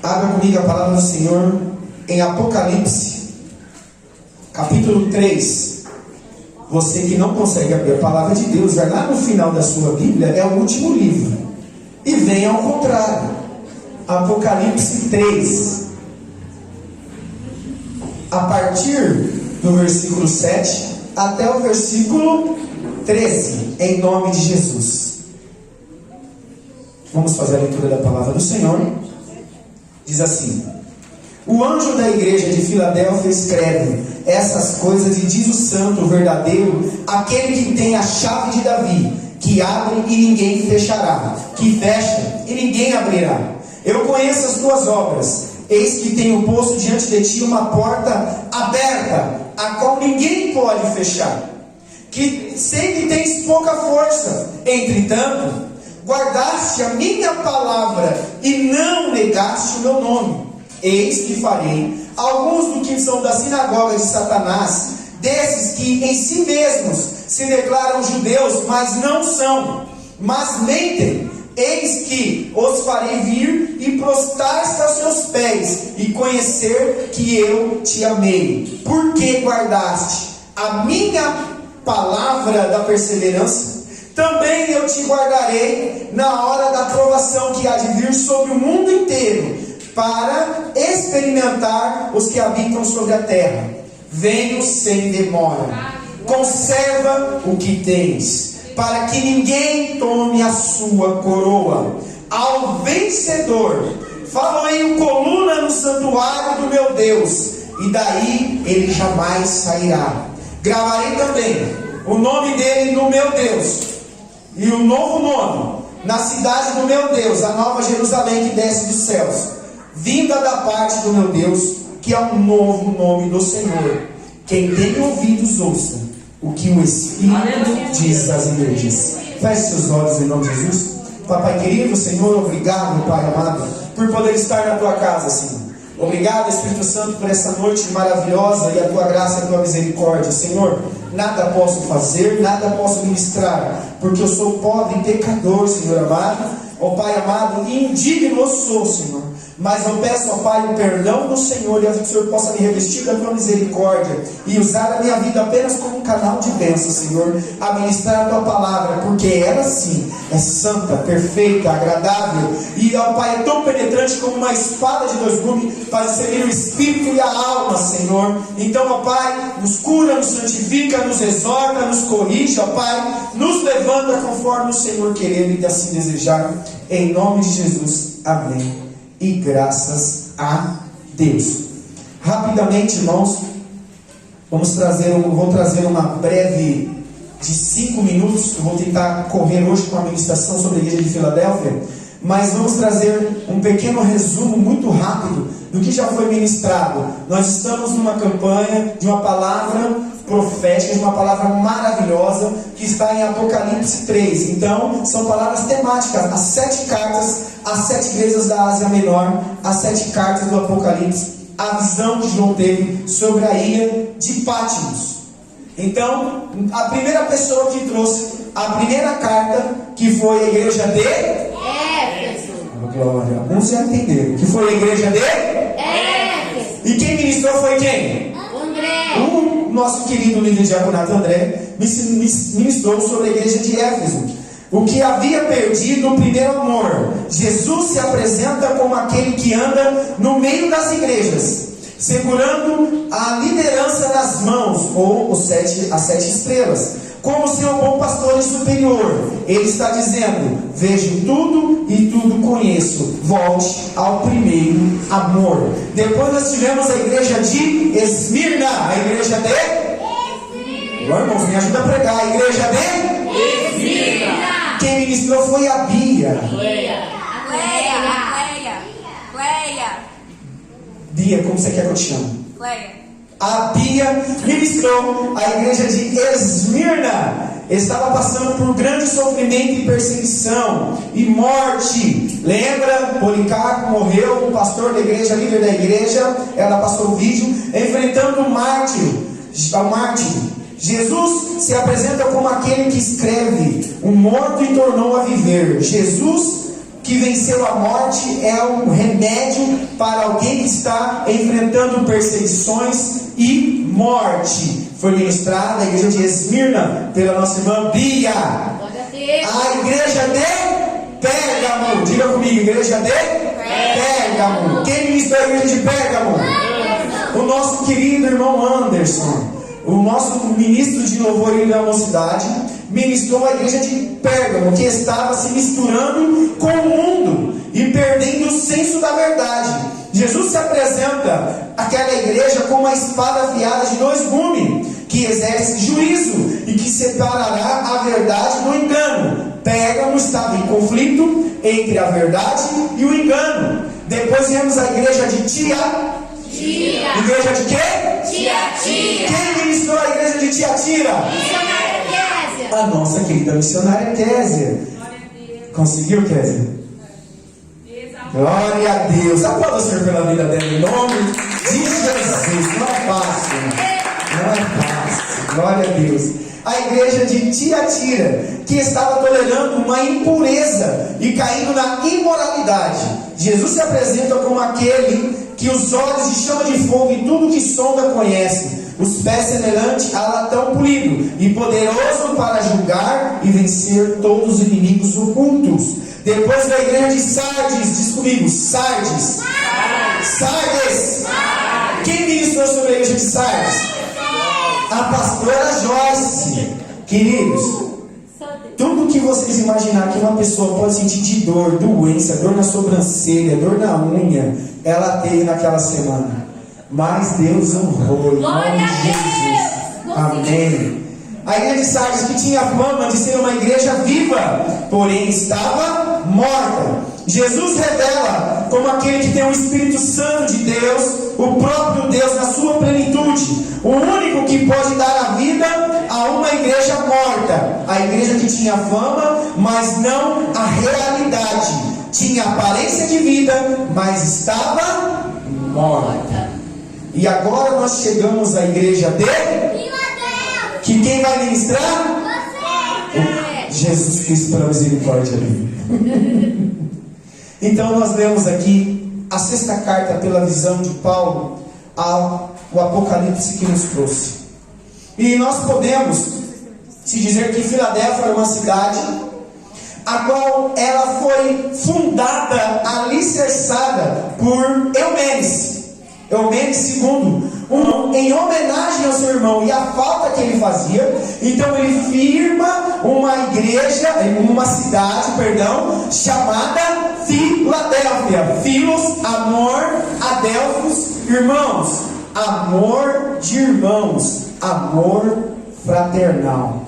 Abra comigo a palavra do Senhor em Apocalipse, capítulo 3. Você que não consegue abrir a palavra de Deus, vai lá no final da sua Bíblia, é o último livro. E vem ao contrário. Apocalipse 3. A partir do versículo 7 até o versículo 13, em nome de Jesus. Vamos fazer a leitura da palavra do Senhor. Diz assim: o anjo da igreja de Filadélfia escreve essas coisas e diz o santo, o verdadeiro, aquele que tem a chave de Davi, que abre e ninguém fechará, que fecha e ninguém abrirá. Eu conheço as tuas obras, eis que tenho posto diante de ti uma porta aberta, a qual ninguém pode fechar, que sei que tens pouca força, entretanto guardaste a minha palavra e não negaste o meu nome. Eis que farei alguns do que são da sinagoga de Satanás, desses que em si mesmos se declaram judeus, mas não são, mas mentem. Eis que os farei vir e prostrar-se aos seus pés e conhecer que eu te amei. Porque guardaste a minha palavra da perseverança, também eu te guardarei na hora da provação que há de vir sobre o mundo inteiro, para experimentar os que habitam sobre a terra. Venho sem demora. Conserva o que tens, para que ninguém tome a sua coroa. Ao vencedor farei coluna no santuário do meu Deus, e daí ele jamais sairá. Gravarei também o nome dele no meu Deus, e o novo nome na cidade do meu Deus, a nova Jerusalém que desce dos céus, vinda da parte do meu Deus, que é um novo nome do Senhor. Quem tem ouvidos, ouça o que o Espírito diz às igrejas. Feche seus olhos em nome de Jesus. Papai querido, Senhor, obrigado, Pai amado, por poder estar na tua casa, Senhor. Obrigado, Espírito Santo, por essa noite maravilhosa e a tua graça e a tua misericórdia. Senhor, nada posso fazer, nada posso ministrar, porque eu sou pobre e pecador, Senhor amado. Ó Pai amado, indigno eu sou, Senhor. Mas eu peço, ó Pai, o perdão do Senhor, e que o Senhor possa me revestir da tua misericórdia e usar a minha vida apenas como um canal de bênção, Senhor, a ministrar a tua palavra, porque ela sim é santa, perfeita, agradável, e ó Pai, é tão penetrante como uma espada de dois gumes, para discernir o espírito e a alma, Senhor. Então, ó Pai, nos cura, nos santifica, nos exorta, nos corrige, ó Pai, nos levanta conforme o Senhor querer e assim desejar, em nome de Jesus, amém. E graças a Deus. Rapidamente, irmãos, vou trazer uma breve de 5 minutos. Eu vou tentar correr hoje com a ministração sobre a igreja de Filadélfia, mas vamos trazer um pequeno resumo muito rápido do que já foi ministrado. Nós estamos numa campanha de uma palavra profética, de uma palavra maravilhosa que está em Apocalipse 3. Então, são palavras temáticas, as 7 cartas, as 7 igrejas da Ásia Menor, as 7 cartas do Apocalipse, a visão que João teve sobre a ilha de Patmos. Então, a primeira pessoa que trouxe a primeira carta, que foi a igreja de Éfeso. Glória, alguns já entenderam, que foi a igreja de Éfeso. E quem ministrou foi quem? O nosso querido líder diaconato André ministrou sobre a igreja de Éfeso, o que havia perdido o primeiro amor. Jesus se apresenta como aquele que anda no meio das igrejas, segurando a liderança nas mãos, ou as 7 estrelas, como seu bom pastor e superior. Ele está dizendo: vejo tudo e tudo conheço, volte ao primeiro amor. Depois nós tivemos a igreja de Esmirna, a igreja de... Irmãos, me ajuda a pregar. A igreja de Esmirna. Quem ministrou foi a Bia. Bia, como você quer que eu te chame? A Bia ministrou a igreja de Esmirna. Estava passando por grande sofrimento e perseguição e morte. Lembra? Policarpo morreu, o pastor da igreja, líder da igreja. Ela passou o vídeo enfrentando o mártir. Jesus se apresenta como aquele que escreve: o morto e tornou a viver. Jesus que venceu a morte, é um remédio para alguém que está enfrentando perseguições e morte. Foi ministrada na igreja de Esmirna pela nossa irmã Bia. A igreja de Pérgamo. Diga comigo, igreja de Pérgamo. Quem ministrou a igreja de Pérgamo? O nosso querido irmão Anderson, o nosso ministro de louvor e da mocidade, ministrou a igreja de Pérgamo, que estava se misturando com o mundo e perdendo o senso da verdade. Jesus se apresenta àquela igreja com uma espada afiada de 2 gumes, que exerce juízo e que separará a verdade do engano. Pérgamo estava em conflito entre a verdade e o engano. Depois vemos a igreja de Tiatira. Igreja de quê? Tiatira. Quem ministrou a igreja de Tiatira? Missionária Késia. A nossa querida missionária Késia. Conseguiu, Késia? Glória a Deus. Aplauda o Senhor pela vida dela em nome de Jesus. Não é fácil. Não é fácil. Glória a Deus. A igreja de Tiatira, que estava tolerando uma impureza e caindo na imoralidade. Jesus se apresenta como aquele que os olhos de chama de fogo e tudo que sonda conhece, os pés semelhante a latão polido e poderoso para julgar e vencer todos os inimigos ocultos. Depois da igreja de Sardes, diz comigo, Sardes. Sardes. Quem ministrou sobre a igreja de Sardes? A pastora Joyce. Queridos, tudo que vocês imaginar que uma pessoa pode sentir de dor, doença, dor na sobrancelha, dor na unha, ela teve naquela semana. Mas Deus honrou em nome de Jesus. Amém. A igreja de Sardes, que tinha fama de ser uma igreja viva, porém estava morta. Jesus revela como aquele que tem o Espírito Santo de Deus, o próprio Deus na sua plenitude, o único que pode dar a vida a uma igreja morta. A igreja que tinha fama, mas não a realidade. Tinha aparência de vida, mas estava morta. E agora nós chegamos à igreja de... que quem vai ministrar? Jesus Cristo pela misericórdia dele. Então nós lemos aqui a 6ª carta pela visão de Paulo ao Apocalipse que nos trouxe. E nós podemos se dizer que Filadélfia era uma cidade a qual ela foi fundada, alicerçada por Eumenes II, em homenagem ao seu irmão e a falta que ele fazia. Então ele firma uma igreja, uma cidade, chamada Filadélfia. Filos, amor, adelphos, irmãos, amor de irmãos, amor fraternal.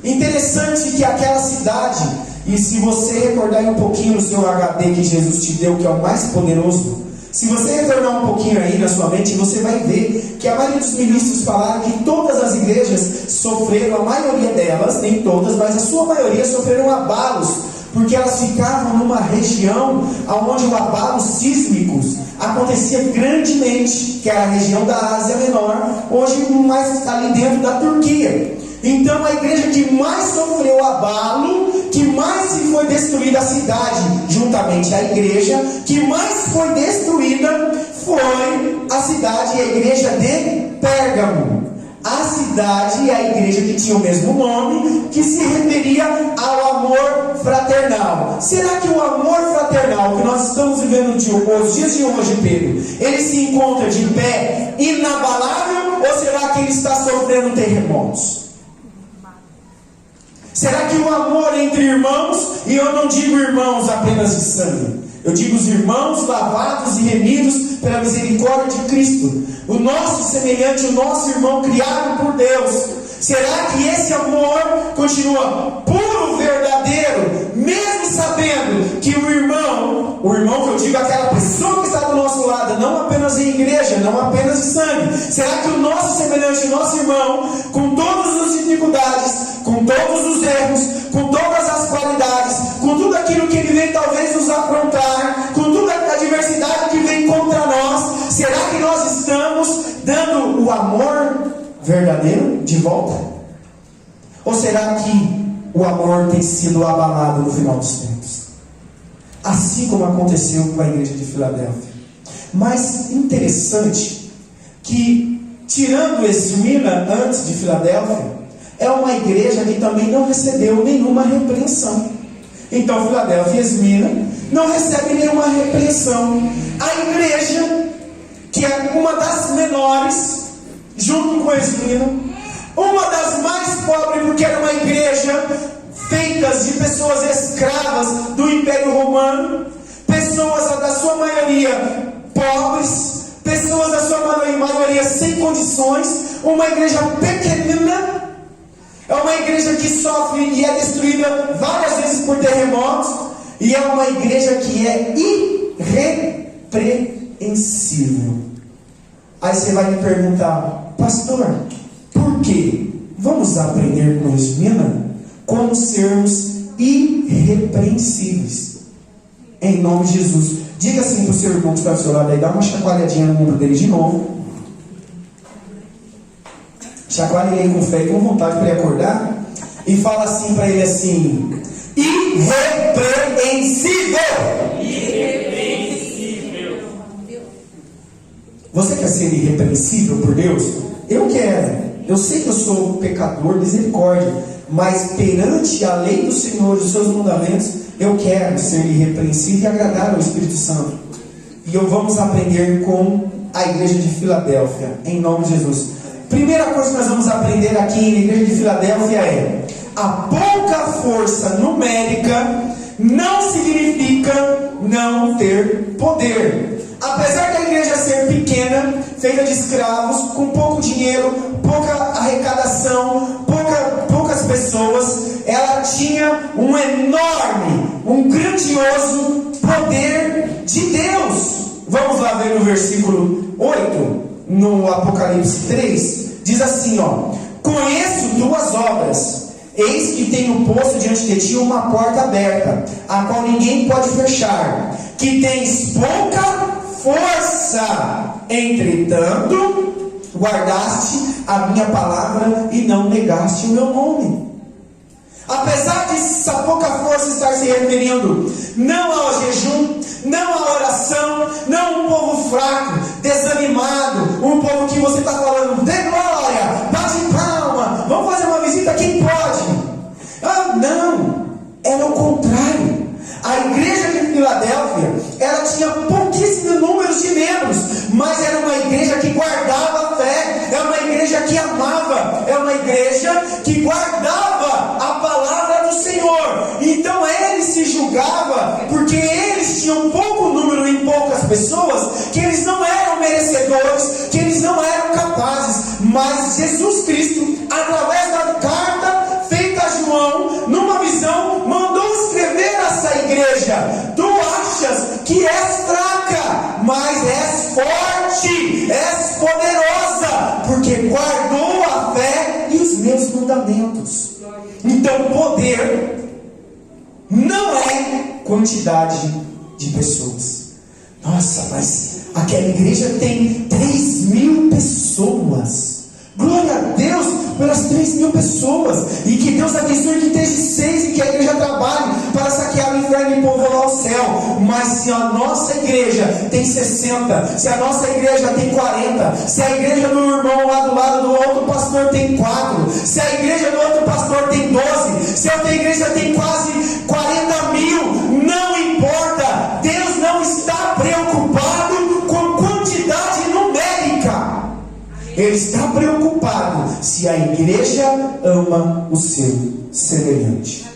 Interessante que aquela cidade, e se você recordar um pouquinho no seu HD que Jesus te deu, que é o mais poderoso, se você retornar um pouquinho aí na sua mente, você vai ver que a maioria dos ministros falaram que todas as igrejas sofreram, a maioria delas, nem todas, mas a sua maioria sofreram abalos, porque elas ficavam numa região onde os abalos sísmicos acontecia grandemente, que era a região da Ásia Menor, hoje mais ali dentro da Turquia. Então a igreja que mais sofreu abalo, que mais se foi destruída a cidade, juntamente à igreja, que mais foi destruída foi a cidade e a igreja de Pérgamo. A cidade e a igreja que tinha o mesmo nome, que se referia ao amor fraternal. Será que o amor fraternal que nós estamos vivendo os dias de hoje, Pedro, ele se encontra de pé, inabalável, ou será que ele está sofrendo terremotos? Será que o amor entre irmãos, e eu não digo irmãos apenas de sangue, eu digo os irmãos lavados e remidos pela misericórdia de Cristo, o nosso semelhante, o nosso irmão criado por Deus, será que esse amor continua puro, verdadeiro, mesmo sabendo que o irmão que eu digo, aquela pessoa que está do nosso lado, não apenas em igreja, não apenas de sangue, será que o nosso semelhante, o nosso irmão, com todas as dificuldades, com todos os erros, com todas as qualidades, com tudo aquilo que ele vem talvez nos aprontar, com toda a diversidade que vem contra nós, será que nós estamos dando o amor verdadeiro de volta? Ou será que o amor tem sido abalado no final dos tempos? assim como aconteceu com a igreja de Filadélfia. Mas interessante que, tirando Esmina antes de Filadélfia, é uma igreja que também não recebeu nenhuma repreensão. Então Filadélfia e Esmina não recebem nenhuma repreensão. A igreja, que é uma das menores, junto com Esmina, uma das mais pobres, porque era uma igreja feita de pessoas escravas do Império Romano, pessoas da sua maioria pobres, pessoas da sua maioria sem condições, uma igreja pequenina, é uma igreja que sofre e é destruída várias vezes por terremotos, e é uma igreja que é irrepreensível. Aí você vai me perguntar: pastor, por quê? Vamos aprender com Esmina como sermos irrepreensíveis, em nome de Jesus. Diga assim para o seu irmão que está ao seu lado aí, dá uma chacoalhadinha no ombro dele de novo. Chacoalhe ele com fé e com vontade para ele acordar. E fala assim para ele assim: irrepreensível. Irrepreensível. Você quer ser irrepreensível por Deus? Eu quero. Eu sei que eu sou pecador, misericórdia, mas perante a lei do Senhor, os seus mandamentos, eu quero ser irrepreensível e agradar ao Espírito Santo. E vamos aprender com a igreja de Filadélfia, em nome de Jesus. Primeira coisa que nós vamos aprender aqui na igreja de Filadélfia é: a pouca força numérica não significa não ter poder. Apesar da igreja ser pequena, feita de escravos, com pouco dinheiro, pouca arrecadação, poucas pessoas, ela tinha um enorme, um grandioso poder de Deus. Vamos lá ver no versículo 8, no Apocalipse 3, diz assim, ó: conheço tuas obras, eis que tenho posto diante de ti uma porta aberta, a qual ninguém pode fechar, que tens pouca força, entretanto guardaste a minha palavra e não negaste o meu nome. Apesar de essa pouca força estar se referindo não ao jejum, não à oração, não um povo fraco, desanimado, um povo que você está falando: dê glória, bate palma, vamos fazer uma visita, quem pode? Não, era o contrário. A igreja de Filadélfia, ela tinha pouquíssimos números de membros, mas era uma igreja que guardava a fé, é uma igreja que amava, é uma igreja que guardava a palavra do Senhor. Então ele se julgava, porque eles tinham pouco número e poucas pessoas, que eles não eram merecedores, que eles não eram capazes. Mas Jesus Cristo, através da carta feita a João, numa visão, mandou escrever essa igreja: tu achas que és fraca, mas és forte, és poderosa, porque guardou a fé e os meus mandamentos. Então poder não é quantidade de pessoas. Nossa, mas aquela igreja tem 3.000 pessoas. Glória a Deus pelas 3.000 pessoas. E que Deus abençoe que esteja 6 e que a igreja trabalhe para saquear o inferno e povoar o céu. Mas se a nossa igreja tem 60, se a nossa igreja tem 40, se a igreja do irmão lá do lado do outro pastor tem 4, se a igreja do outro pastor tem 12, se a outra igreja tem quase 40 mil, não importa. Deus não está preocupado com quantidade numérica. Ele está preocupado se a igreja ama o seu semelhante.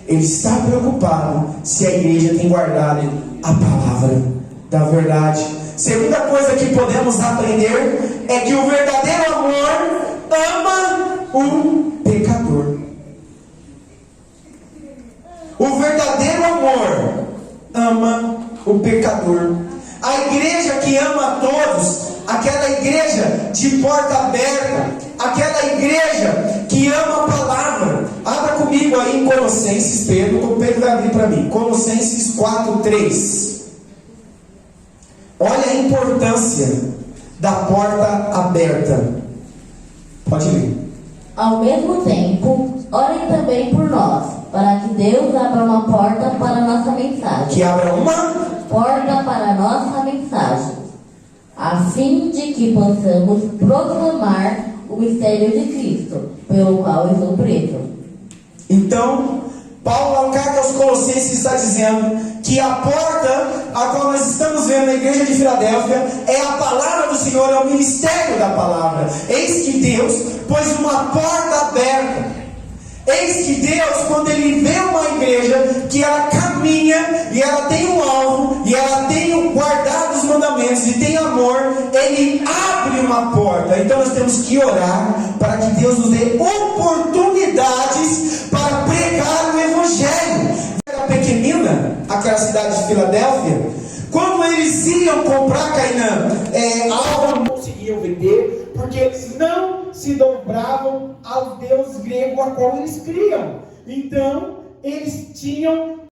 Ele está preocupado se a igreja tem guardado a palavra da verdade. Segunda coisa que podemos aprender é que o verdadeiro amor ama o pecador. O verdadeiro amor ama o pecador. A igreja que ama a todos, aquela igreja de porta aberta, aquela igreja que ama a palavra. Abra comigo aí em Colossenses, Pedro vai abrir para mim, Colossenses 4:3. Olha a importância da porta aberta. Pode ler. Ao mesmo tempo, Orem também por nós, para que Deus abra uma porta para a nossa mensagem. Que abra uma Porta para a nossa mensagem, a fim de que possamos proclamar o mistério de Cristo, pelo qual eu sou preso. Então, Paulo, na carta aos Colossenses, está dizendo que a porta a qual nós estamos vendo na igreja de Filadélfia é a palavra do Senhor, é o ministério da palavra. Eis que Deus pôs uma porta aberta. Eis que Deus, quando Ele vê uma igreja que ela caminha e ela tem um alvo e ela tem o guardar dos mandamentos e tem amor, Ele abre uma porta. Então nós temos que orar para que Deus nos dê oportunidades para pregar o Evangelho. Era pequenina, aquela cidade de Filadélfia, quando eles iam comprar Cainã, algo não conseguiam vender, porque eles não se dobravam ao Deus grego a qual eles criam. Então, eles tinham